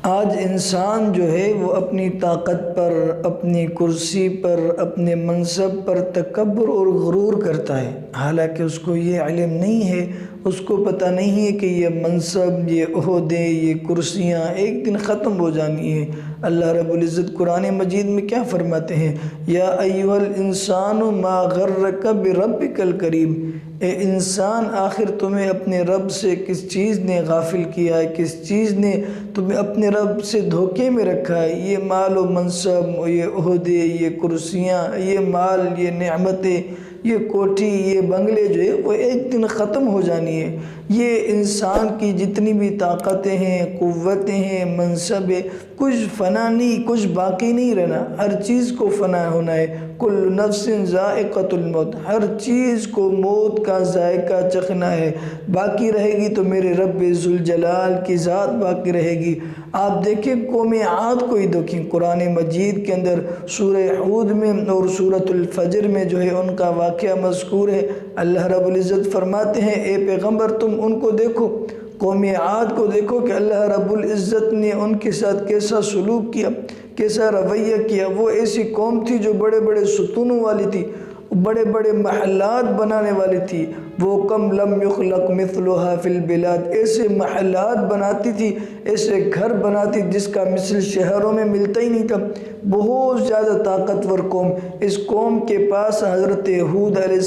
آج انسان جو ہے وہ اپنی طاقت پر، اپنی کرسی پر، اپنے منصب پر تکبر اور غرور کرتا ہے، حالانکہ اس کو یہ علم نہیں ہے، اس کو پتہ نہیں ہے کہ یہ منصب، یہ عہدے، یہ کرسیاں ایک دن ختم ہو جانی ہیں۔ اللہ رب العزت قرآن مجید میں کیا فرماتے ہیں؟ یا ایھا الانسان ما غرک بربک الکریم، اے انسان آخر تمہیں اپنے رب سے کس چیز نے غافل کیا ہے، کس چیز نے تمہیں اپنے رب سے دھوکے میں رکھا ہے؟ یہ مال و منصب، یہ عہدے، یہ کرسیاں، یہ مال، یہ نعمتیں، یہ کوٹھی، یہ بنگلے جو ہے وہ ایک دن ختم ہو جانی ہے۔ یہ انسان کی جتنی بھی طاقتیں ہیں، قوتیں ہیں، منصب ہے، کچھ فنا نہیں، کچھ باقی نہیں رہنا، ہر چیز کو فنا ہونا ہے۔ کل نفس ذائقۃ الموت، ہر چیز کو موت کا ذائقہ چکھنا ہے، باقی رہے گی تو میرے رب ذوالجلال کی ذات باقی رہے گی۔ آپ دیکھیں قوم عاد کو ہی دیکھیں، قرآن مجید کے اندر سورہ ہود میں اور سورۃ الفجر میں جو ہے ان کا واقعہ مذکور ہے۔ اللہ رب العزت فرماتے ہیں اے پیغمبر تم ان کو دیکھو، قوم عاد کو دیکھو کہ اللہ رب العزت نے ان کے ساتھ کیسا سلوک کیا، کیسا رویہ کیا۔ وہ ایسی قوم تھی جو بڑے بڑے ستونوں والی تھی، بڑے بڑے محلات بنانے والی تھی۔ وہ کم لم یخلق مثلھا فی البلاد، ایسے محلات بناتی تھی، ایسے گھر بناتی جس کا مثل شہروں میں ملتا ہی نہیں تھا۔ بہت زیادہ طاقتور قوم۔ اس قوم کے پاس حضرت ہود علیہ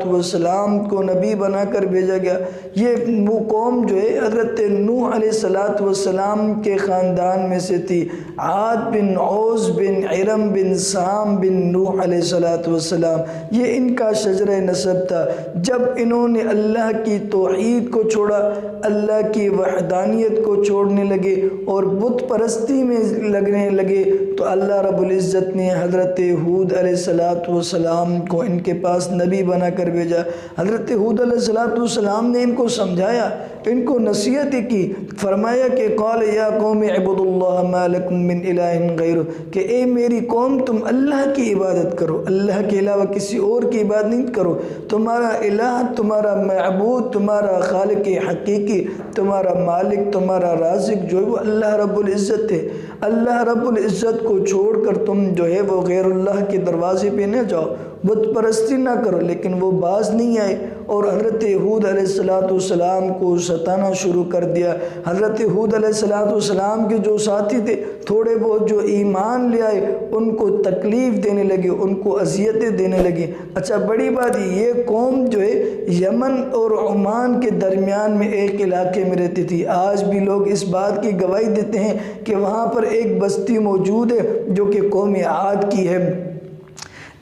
السلام کو نبی بنا کر بھیجا گیا۔ یہ وہ قوم جو ہے حضرت نوح علیہ السلام کے خاندان میں سے تھی، عاد بن عوز بن ارم بن سام بن نوح علیہ السلام، یہ ان کا شجرہ نسب تھا۔ جب انہوں نے اللہ کی توحید کو چھوڑا، اللہ کی وحدانیت کو چھوڑنے لگے اور بت پرستی میں لگنے لگے، تو اللہ رب العزت نے حضرت ہود علیہ السلام کو ان کے پاس نبی بنا کر بھیجا۔ حضرت ہود علیہ السلام نے ان کو سمجھایا، ان کو نصیحت کی، فرمایا کہ قال یا قوم اعبدوا اللہ ما لکم من الہ غیرہ، کہ اے میری قوم تم اللہ کی عبادت کرو، اللہ کے علاوہ کسی اور کی عبادت نہیں کرو۔ تمہارا الہ، تمہارا معبود، تمہارا خالق حقیقی، تمہارا مالک، تمہارا رازق جو ہے وہ اللہ رب العزت ہے۔ اللہ رب العزت کو چھوڑ کر تم جو ہے وہ غیر اللہ کے دروازے پہ نہ جاؤ، بت پرستی نہ کرو۔ لیکن وہ باز نہیں آئے اور حضرت ہود علیہ السلام کو ستانا شروع کر دیا۔ حضرت ہود علیہ السلام کے جو ساتھی تھے، تھوڑے بہت جو ایمان لے آئے، ان کو تکلیف دینے لگے، ان کو اذیتیں دینے لگے۔ اچھا بڑی بات یہ قوم جو ہے یمن اور عمان کے درمیان میں ایک علاقے میں رہتی تھی۔ آج بھی لوگ اس بات کی گواہی دیتے ہیں کہ وہاں پر ایک بستی موجود ہے جو کہ قوم عاد کی ہے۔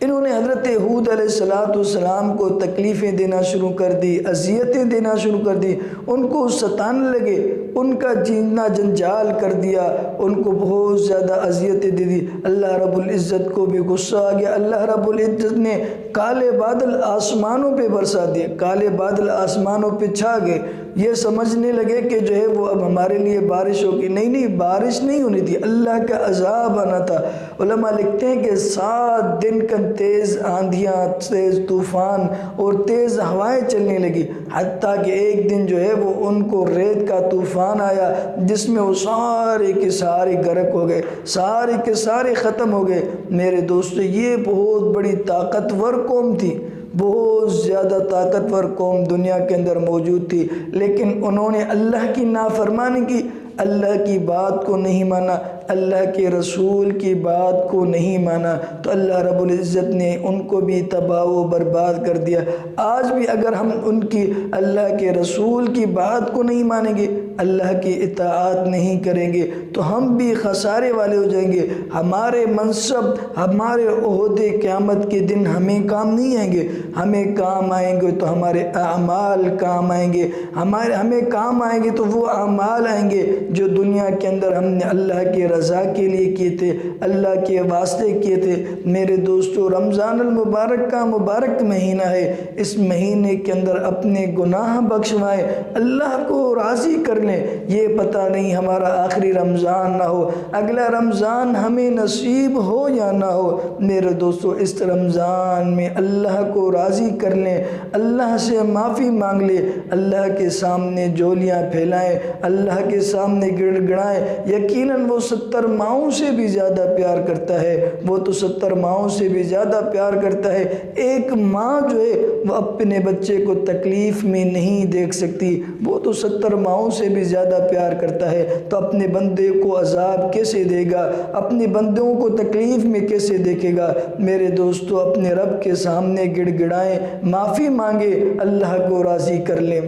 انہوں نے حضرت ہود علیہ السلام کو تکلیفیں دینا شروع کر دی، اذیتیں دینا شروع کر دی، ان کو ستانے لگے، ان کا جینا جنجال کر دیا، ان کو بہت زیادہ اذیتیں دے دی۔ اللہ رب العزت کو بھی غصہ آ گیا۔ اللہ رب العزت نے کالے بادل آسمانوں پہ برسا دیے، کالے بادل آسمانوں پہ چھا گئے۔ یہ سمجھنے لگے کہ جو ہے وہ اب ہمارے لیے بارش ہوگی، نہیں بارش نہیں ہونی تھی، اللہ کا عذاب آنا تھا۔ علماء لکھتے ہیں کہ 7 دن کا تیز آندھیاں، تیز طوفان اور تیز ہوائیں چلنے لگی، حتیٰ کہ ایک دن جو ہے وہ ان کو ریت کا طوفان آیا جس میں وہ سارے کے سارے غرق ہو گئے، سارے کے سارے ختم ہو گئے۔ میرے دوستو یہ بہت بڑی طاقتور قوم تھی، بہت زیادہ طاقتور قوم دنیا کے اندر موجود تھی، لیکن انہوں نے اللہ کی نافرمانی کی، اللہ کی بات کو نہیں مانا، اللہ کے رسول کی بات کو نہیں مانا، تو اللہ رب العزت نے ان کو بھی تباہ و برباد کر دیا۔ آج بھی اگر ہم ان کی اللہ کے رسول کی بات کو نہیں مانیں گے، اللہ کی اطاعت نہیں کریں گے، تو ہم بھی خسارے والے ہو جائیں گے۔ ہمارے منصب، ہمارے عہدے قیامت کے دن ہمیں کام نہیں آئیں گے، ہمیں کام آئیں گے تو ہمارے اعمال کام آئیں گے، ہمیں کام آئیں گے تو وہ اعمال آئیں گے جو دنیا کے اندر ہم نے اللہ کے رضا کے لیے کیے تھے، اللہ کے واسطے کیے تھے۔ میرے دوستو، رمضان المبارک کا مبارک مہینہ ہے، اس مہینے کے اندر اپنے گناہ بخشوائیں، اللہ کو راضی کر لیں۔ یہ پتہ نہیں ہمارا آخری رمضان نہ ہو، اگلا رمضان ہمیں نصیب ہو یا نہ ہو۔ میرے دوستو، اس رمضان میں اللہ کو راضی کر لیں، اللہ سے معافی مانگ لیں، اللہ کے سامنے جولیاں پھیلائیں، اللہ کے سامنے گڑ گڑائیں۔ یقیناً وہ 70 ماؤں سے بھی زیادہ پیار کرتا ہے، وہ تو 70 ماؤں سے بھی زیادہ پیار کرتا ہے۔ ایک ماں جو ہے وہ اپنے بچے کو تکلیف میں نہیں دیکھ سکتی، وہ تو 70 ماؤں سے بھی زیادہ پیار کرتا ہے، تو اپنے بندے کو عذاب کیسے دے گا، اپنے بندوں کو تکلیف میں کیسے دیکھے گا۔ میرے دوستو، اپنے رب کے سامنے گڑ گڑائیں، معافی مانگے، اللہ کو راضی کر لیں۔